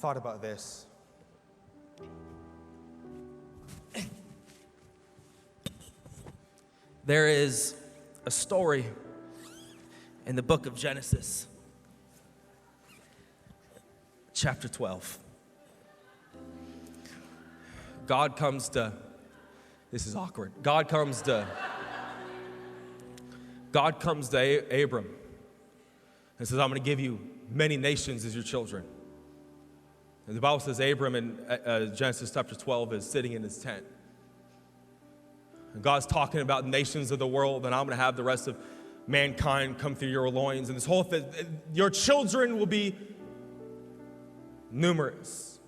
thought about this. There is a story in the book of Genesis, chapter 12. God comes to Abram and says, I'm going to give you many nations as your children. And the Bible says Abram in Genesis chapter 12 is sitting in his tent. And God's talking about nations of the world, and I'm going to have the rest of mankind come through your loins. And this whole thing, your children will be numerous.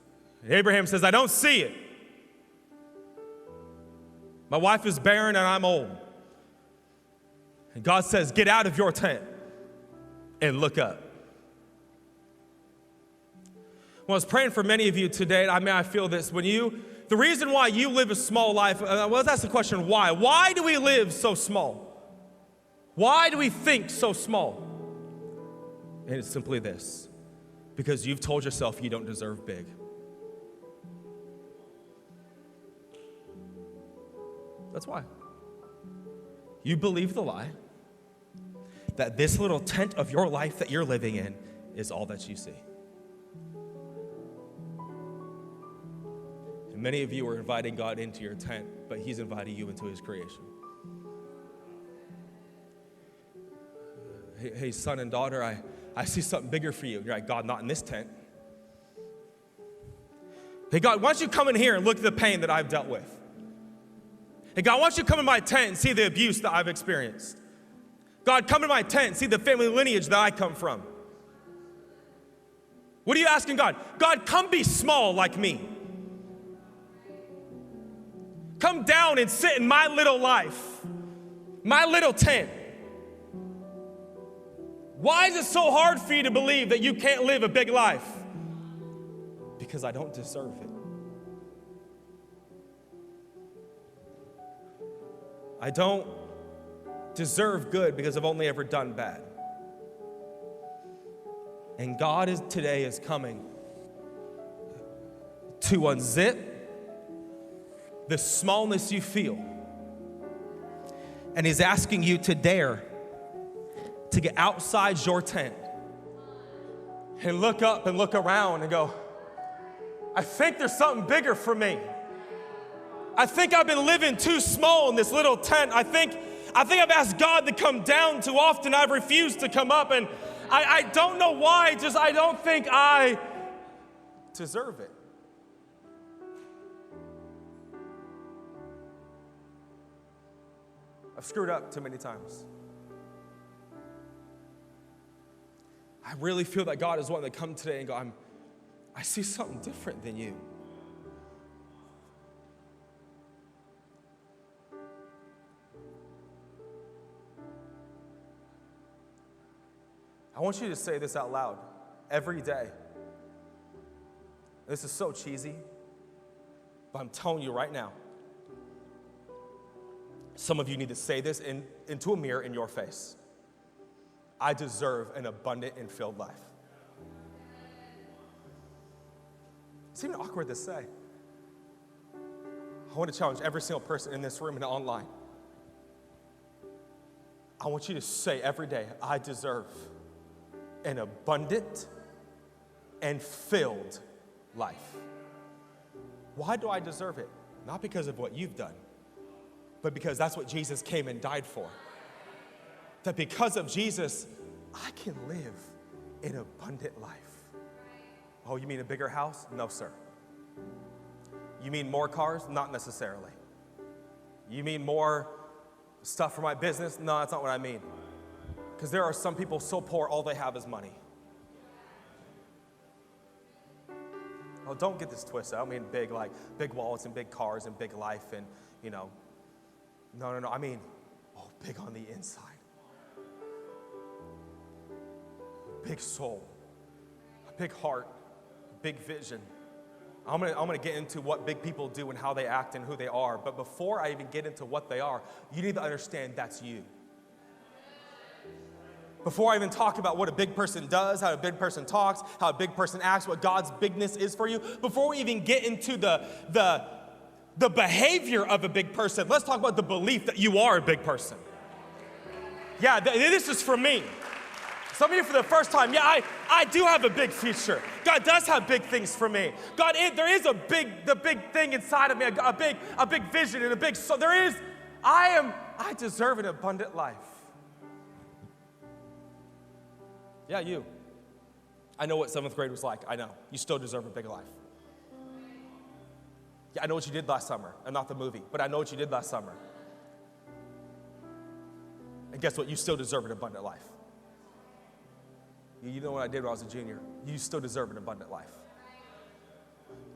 And Abraham says, I don't see it. My wife is barren and I'm old. And God says, get out of your tent and look up. Well, I was praying for many of you today, and I feel this. The reason why you live a small life, let's ask the question, why? Why do we live so small? Why do we think so small? And it's simply this, because you've told yourself you don't deserve big. That's why. You believe the lie that this little tent of your life that you're living in is all that you see. And many of you are inviting God into your tent, but He's inviting you into His creation. Hey, son and daughter, I see something bigger for you. You're like, God, not in this tent. Hey, God, why don't you come in here and look at the pain that I've dealt with? Hey, God, why don't you come in my tent and see the abuse that I've experienced? God, come in my tent and see the family lineage that I come from. What are you asking God? God, come be small like me. Come down and sit in my little life, my little tent. Why is it so hard for you to believe that you can't live a big life? Because I don't deserve it. I don't deserve good because I've only ever done bad. And God today is coming to unzip the smallness you feel. And He's asking you to dare to get outside your tent and look up and look around and go, I think there's something bigger for me. I think I've been living too small in this little tent. I think I've asked God to come down too often. I've refused to come up, and I don't know why, I don't think I deserve it. I've screwed up too many times. I really feel that God is wanting to come today and go, I see something different than you. I want you to say this out loud every day. This is so cheesy, but I'm telling you right now, some of you need to say this into a mirror in your face. I deserve an abundant and filled life. It's even awkward to say. I want to challenge every single person in this room and online. I want you to say every day, I deserve an abundant and filled life. Why do I deserve it? Not because of what you've done, but because that's what Jesus came and died for. That because of Jesus, I can live an abundant life. Oh, you mean a bigger house? No, sir. You mean more cars? Not necessarily. You mean more stuff for my business? No, that's not what I mean. Because there are some people so poor, all they have is money. Oh, don't get this twisted. I don't mean big, like big wallets and big cars and big life and, No. I mean, big on the inside. Big soul, a big heart, big vision. I'm gonna get into what big people do and how they act and who they are. But before I even get into what they are, you need to understand that's you. Before I even talk about what a big person does, how a big person talks, how a big person acts, what God's bigness is for you, before we even get into the behavior of a big person, let's talk about the belief that you are a big person. Yeah, this is for me. Some of you for the first time, yeah, I do have a big future. God does have big things for me. God, there is the big thing inside of me, a big vision and a big, so there is, I deserve an abundant life. Yeah, you. I know what 7th grade was like. I know. You still deserve a big life. Yeah, I know what you did last summer. And not the movie, but I know what you did last summer. And guess what? You still deserve an abundant life. You know what I did when I was a junior? You still deserve an abundant life.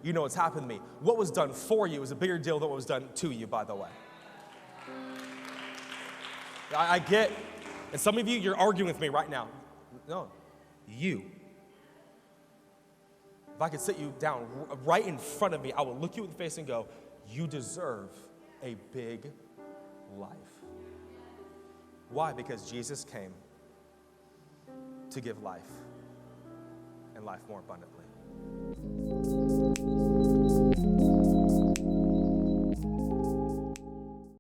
You know what's happened to me. What was done for you is a bigger deal than what was done to you, by the way. I get, and some of you, you're arguing with me right now. No, you. If I could sit you down right in front of me, I would look you in the face and go, you deserve a big life. Why? Because Jesus came to give life and life more abundantly.